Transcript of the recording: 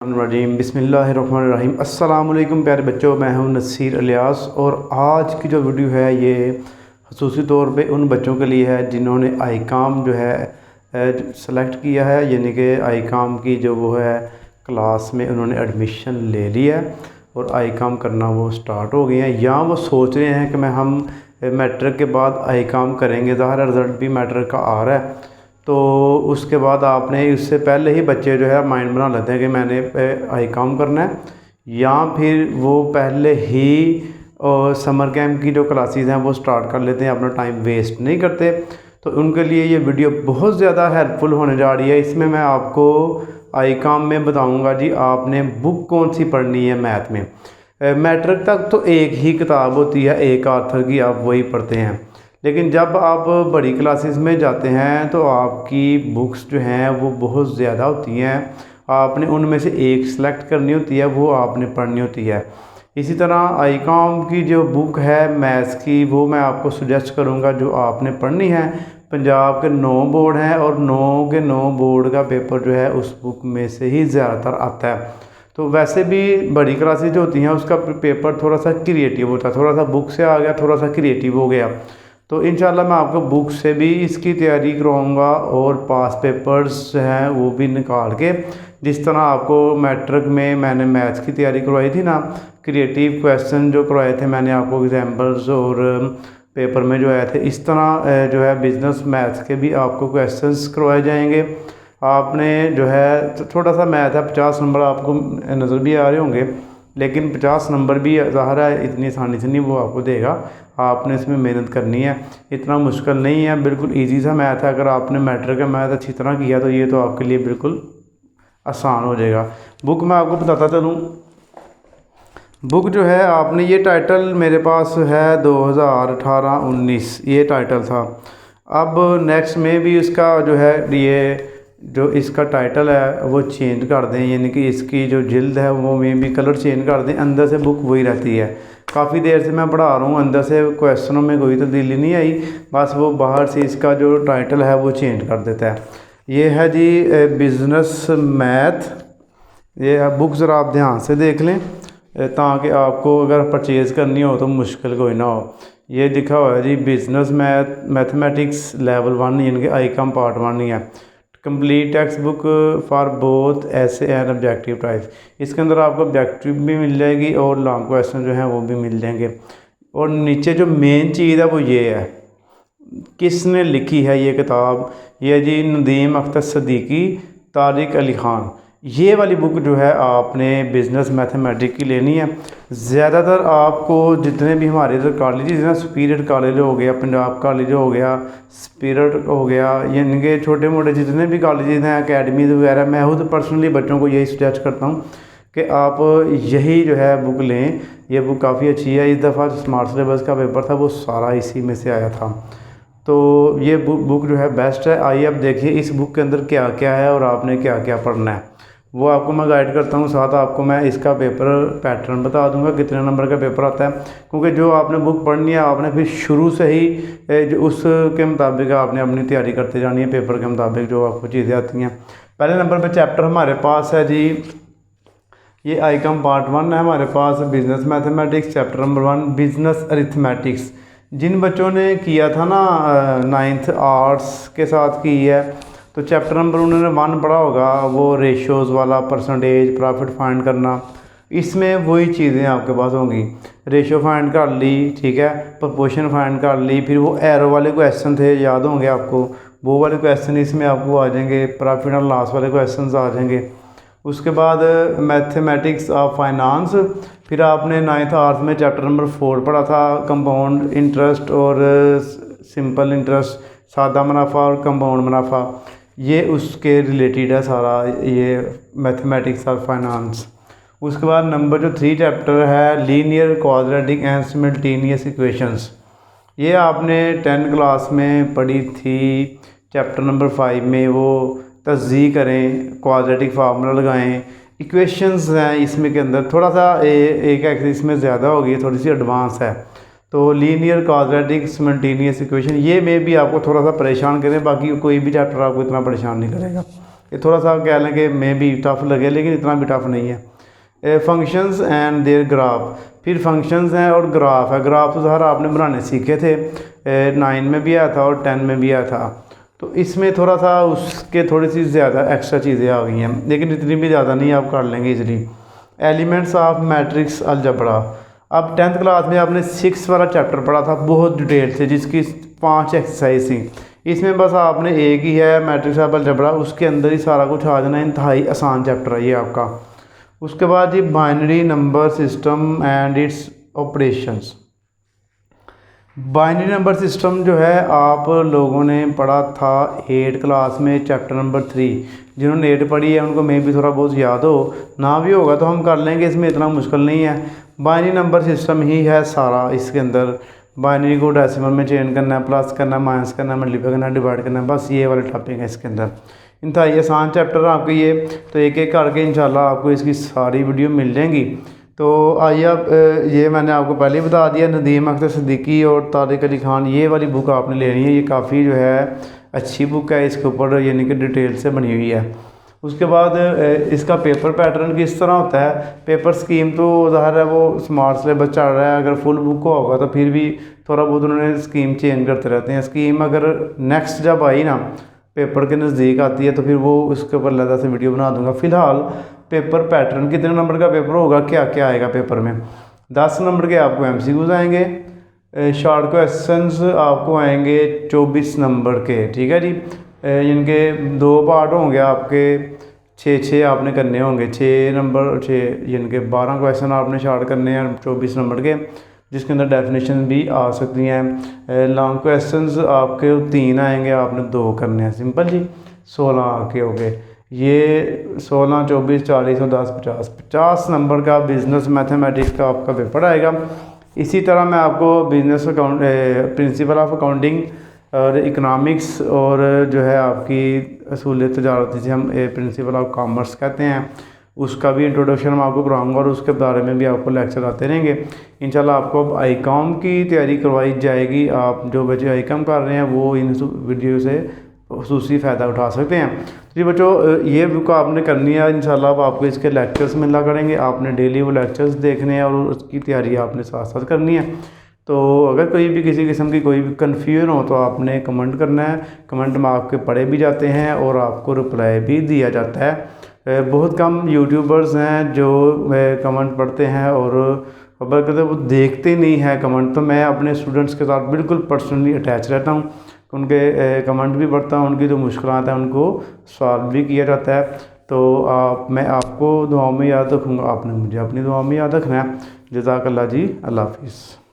रजीम बिस्मिल्लाहिर्रहमानिर्रहीम। अस्सलाम वालेकुम प्यारे बच्चों, मैं हूं नसीर इलियास और आज की जो वीडियो है ये ख़ुसूसी तौर पे उन बच्चों के लिए है जिन्होंने आईकाम जो है सेलेक्ट किया है, यानी कि आईकाम की जो वो है क्लास में उन्होंने एडमिशन ले लिया है और आईकाम करना वो स्टार्ट हो गए हैं, या वो सोच रहे हैं कि हम मैट्रिक के बाद आईकाम करेंगे। ज़ाहिर रिज़ल्ट भी मैट्रिक का आ रहा है, तो उसके बाद आपने इससे पहले ही बच्चे जो है माइंड बना लेते हैं कि मैंने आईकाम करना है, या फिर वो पहले ही समर कैंप की जो क्लासेस हैं वो स्टार्ट कर लेते हैं, अपना टाइम वेस्ट नहीं करते। तो उनके लिए ये वीडियो बहुत ज़्यादा हेल्पफुल होने जा रही है। इसमें मैं आपको आईकाम में बताऊंगा जी आपने बुक कौन सी पढ़नी है। मैथ में मैट्रिक तक तो एक ही किताब होती है, एक आथर की, आप वही पढ़ते हैं। लेकिन जब आप बड़ी क्लासेस में जाते हैं तो आपकी बुक्स जो हैं वो बहुत ज़्यादा होती हैं, आपने उनमें से एक सेलेक्ट करनी होती है, वो आपने पढ़नी होती है। इसी तरह आईकॉम की जो बुक है मैथ्स की, वो मैं आपको सुजेस्ट करूँगा जो आपने पढ़नी है। पंजाब के 9 बोर्ड हैं और 9 के 9 बोर्ड का पेपर जो है उस बुक में से ही ज़्यादातर आता है। तो वैसे भी बड़ी क्लासेज जो होती हैं उसका पेपर थोड़ा सा क्रिएटिव होता है, थोड़ा सा बुक से आ गया, थोड़ा सा क्रिएटिव हो गया। तो इंशाल्लाह मैं आपको बुक से भी इसकी तैयारी करवाऊँगा और पास पेपर्स हैं वो भी निकाल के, जिस तरह आपको मैट्रिक में मैंने मैथ्स की तैयारी करवाई थी ना, क्रिएटिव क्वेश्चन जो करवाए थे मैंने आपको एग्जाम्पल्स और पेपर में जो आए थे, इस तरह जो है बिज़नेस मैथ्स के भी आपको क्वेश्चंस करवाए जाएंगे। आपने जो है थोड़ा सा मैथ है, 50 नंबर आपको नज़र भी आ रहे होंगे, लेकिन 50 नंबर भी ज़ाहिर है इतनी आसानी से नहीं वो आपको देगा, आपने इसमें मेहनत करनी है। इतना मुश्किल नहीं है, बिल्कुल इजी सा मैथ है। अगर आपने मैट्रिक का मैथ अच्छी तरह किया तो ये तो आपके लिए बिल्कुल आसान हो जाएगा। बुक मैं आपको बताता चलूँ, बुक जो है आपने, ये टाइटल मेरे पास है 2018-19 ये टाइटल था। अब नेक्स्ट में भी इसका जो है ये जो इसका टाइटल है वो चेंज कर दें, यानी कि इसकी जो जिल्द है वो में भी कलर चेंज कर दें, अंदर से बुक वही रहती है। काफ़ी देर से मैं पढ़ा रहा हूँ, अंदर से क्वेश्चनों में कोई तब्दीली नहीं आई, बस वो बाहर से इसका जो टाइटल है वो चेंज कर देता है। ये है जी बिज़नेस मैथ। ये है बुक, ज़रा आप ध्यान से देख लें ताकि आपको अगर परचेज़ करनी हो तो मुश्किल कोई ना हो। ये लिखा हुआ है जी बिज़नेस मैथमेटिक्स लेवल 1, यानी कि आईकॉम पार्ट 1 ही है। Complete text book for both ऐसे एंड ऑब्जेक्टिव टाइप। इसके अंदर आपको ऑब्जेक्टिव भी मिल जाएगी और लॉन्ग क्वेश्चन जो हैं वो भी मिल जाएंगे। और नीचे जो मेन चीज़ है वो ये है, किसने लिखी है ये किताब, ये जी नदीम अख्तर सिद्दीकी, तारिक अली ख़ान। ये वाली बुक जो है आपने बिज़नेस मैथमेटिक्स की लेनी है। ज़्यादातर आपको जितने भी हमारे इधर कॉलेजेस हैं, सुपीरियर कॉलेज हो गया, पंजाब कॉलेज हो गया, स्पिरिट हो गया, यानी कि छोटे मोटे जितने भी कॉलेजेस हैं, अकेडमीज़ वगैरह, मैं खुद पर्सनली बच्चों को यही सजेस्ट करता हूँ कि आप यही जो है बुक लें। ये बुक काफ़ी अच्छी है। इस दफ़ा स्मार्ट सिलेबस का पेपर था वो सारा इसी में से आया था, तो ये बुक जो है बेस्ट है। आइए अब देखिए इस बुक के अंदर क्या क्या है और आपने क्या क्या पढ़ना है, वो आपको मैं गाइड करता हूँ। साथ आपको मैं इसका पेपर पैटर्न बता दूंगा कितने नंबर का पेपर आता है, क्योंकि जो आपने बुक पढ़नी है आपने फिर शुरू से ही जो उसके मुताबिक आपने अपनी तैयारी करते जानी है, पेपर के मुताबिक जो आपको चीज़ें आती हैं। पहले नंबर पर चैप्टर हमारे पास है जी, ये आईकॉम पार्ट 1 है हमारे पास, business mathematics chapter number 1 business arithmetics. जिन बच्चों ने किया था ना 9th आर्ट्स के साथ की है, तो चैप्टर नंबर उन्होंने 1 पढ़ा होगा, वो रेशोज़ वाला, परसेंटेज, प्रॉफिट फाइंड करना। इसमें वही चीज़ें आपके पास होंगी, रेशो फाइंड कर ली, ठीक है, प्रपोर्शन फाइंड कर ली, फिर वो एरो वाले क्वेश्चन थे, याद होंगे आपको, वो वाले क्वेश्चन इसमें आपको आ जाएंगे, प्रॉफिट एंड लॉस वाले क्वेश्चन आ जाएंगे। उसके बाद मैथमेटिक्स ऑफ फाइनेंस, फिर आपने 9th आर्ट्स में चैप्टर नंबर 4 पढ़ा था, कंपाउंड इंटरेस्ट और सिंपल इंटरेस्ट, सादा मुनाफा और कंपाउंड मुनाफा, ये उसके रिलेटेड है सारा ये मैथमेटिक्स ऑफ फाइनेंस। उसके बाद नंबर जो 3 चैप्टर है linear, quadratic and simultaneous equations, ये आपने 10th क्लास में पढ़ी थी। चैप्टर नंबर 5 में वो तज़्ज़ी करें, क्वाड्रेटिक फार्मूला लगाएं, इक्वेशंस हैं इसमें के अंदर, थोड़ा सा एक एक्सिस में ज़्यादा होगी, थोड़ी सी एडवांस है। तो लीनियर, क्वाड्रेटिक, सिमल्टेनियस इक्वेशन, ये में भी आपको थोड़ा सा परेशान करें, बाकी कोई भी चैप्टर आपको इतना परेशान नहीं करेगा। ये थोड़ा सा कह लें कि मे भी टफ़ लगे, लेकिन इतना भी टफ़ नहीं है। फंक्शंस एंड देयर ग्राफ, फिर फंक्शंस हैं और ग्राफ है। ग्राफ तो सर आपने बनाने सीखे थे, 9 में भी आया था और 10 में भी आया था। तो इसमें थोड़ा सा उसके थोड़ी सी ज़्यादा एक्स्ट्रा चीज़ें आ गई हैं, लेकिन इतनी भी ज़्यादा नहीं, आप कर लेंगे easily. Elements of matrix algebra, अब 10th क्लास में आपने 6 वाला चैप्टर पढ़ा था बहुत डिटेल से, जिसकी 5 एक्सरसाइज थी। इसमें बस आपने एक ही है मैट्रिक्स ऑफ अलजबरा, उसके अंदर ही सारा कुछ आ जाना। इंतहाई आसान चैप्टर है ये आपका। उसके बाद ये binary number system and it's operations. Binary number system जो है आप लोगों ने पढ़ा था 8 क्लास में, चैप्टर नंबर 3। जिन्होंने 8 पढ़ी है उनको मे भी थोड़ा बहुत याद हो, ना भी होगा तो हम कर लेंगे, इसमें इतना मुश्किल नहीं है। बाइनरी नंबर सिस्टम ही है सारा। इसके अंदर बाइनरी को डेसिमल में चेंज करना है, प्लस करना है, माइनस करना है, मल्टीप्लाई करना है, डिवाइड करना है, बस ये वाले टॉपिक है इसके अंदर। इंतहाई आसान चैप्टर है आपके ये, तो एक एक करके इंशाल्लाह आपको इसकी सारी वीडियो मिल जाएंगी। तो आइए अब ये मैंने आपको पहले ही बता दिया, नदीम अख्तर सिद्दीकी और तारिक अली ख़ान, ये वाली बुक आपने लेनी है। ये काफ़ी जो है अच्छी बुक है, इसके ऊपर यानी कि डिटेल से बनी हुई है। उसके बाद इसका पेपर पैटर्न किस तरह होता है। पेपर स्कीम तो ज़ाहिर है वो स्मार्ट सिलेबस चल रहा है, अगर फुल बुक होगा तो फिर भी थोड़ा बहुत उन्होंने स्कीम चेंज करते रहते हैं। स्कीम अगर नेक्स्ट जब आई ना, पेपर के नज़दीक आती है, तो फिर वो उसके ऊपर अलग से वीडियो बना दूंगा। फ़िलहाल पेपर पैटर्न, कितने नंबर का पेपर होगा, क्या क्या आएगा पेपर में। 10 नंबर के आपको MCQs आएंगे, शॉर्ट क्वेश्चंस आपको आएंगे 24 नंबर के, ठीक है जी। इनके 2 पार्ट होंगे आपके, 6 आपने करने होंगे, 6 नंबर 6 इनके 12 क्वेश्चन आपने शॉर्ट करने हैं 24 नंबर के, जिसके अंदर डेफिनेशन भी आ सकती हैं। लॉन्ग क्वेश्चंस आपके 3 आएंगे, आपने 2 करने हैं, सिंपल जी। 16 आपके हो गए, ये 16, 24, 40 और 10, 50 नंबर का बिज़नेस मैथमेटिक्स का आपका पेपर आएगा। इसी तरह मैं आपको business account, principle of accounting और इकनॉमिक्स, और जो है आपकी असूल तजारत, जिसे हम प्रिंसिपल ऑफ कॉमर्स कहते हैं, उसका भी इंट्रोडक्शन मैं आपको कराऊंगा और उसके बारे में भी आपको लेक्चर आते रहेंगे इंशाल्लाह। आपको अब ICOM की तैयारी करवाई जाएगी। आप जो बच्चे ICOM कर रहे हैं वो इन वीडियो से खुसूसी फ़ायदा उठा सकते हैं। जी बच्चों, ये बुक आपने करनी है इंशाल्लाह। अब आपको इसके लेक्चर्स मिला करेंगे, आपने डेली वो लेक्चर्स देखने हैं और उसकी तैयारी आपने साथ साथ करनी है। तो अगर कोई भी किसी किस्म की कोई भी कन्फ्यूजन हो तो आपने कमेंट करना है। कमेंट में आपके पढ़े भी जाते हैं और आपको रिप्लाई भी दिया जाता है। बहुत कम यूट्यूबर्स हैं जो कमेंट पढ़ते हैं और खबर करते, वो देखते नहीं हैं कमेंट। तो मैं अपने स्टूडेंट्स के साथ बिल्कुल पर्सनली अटैच रहता हूँ, उनके कमेंट भी पढ़ता हूँ, उनकी जो मुश्किलात हैं उनको सॉल्व भी किया जाता है। तो मैं आपको दुआओं में याद रखूँगा, आपने मुझे अपनी दुआओं में याद रखना है। जज़ाकल्लाह जी, अल्लाह हाफ़िज़।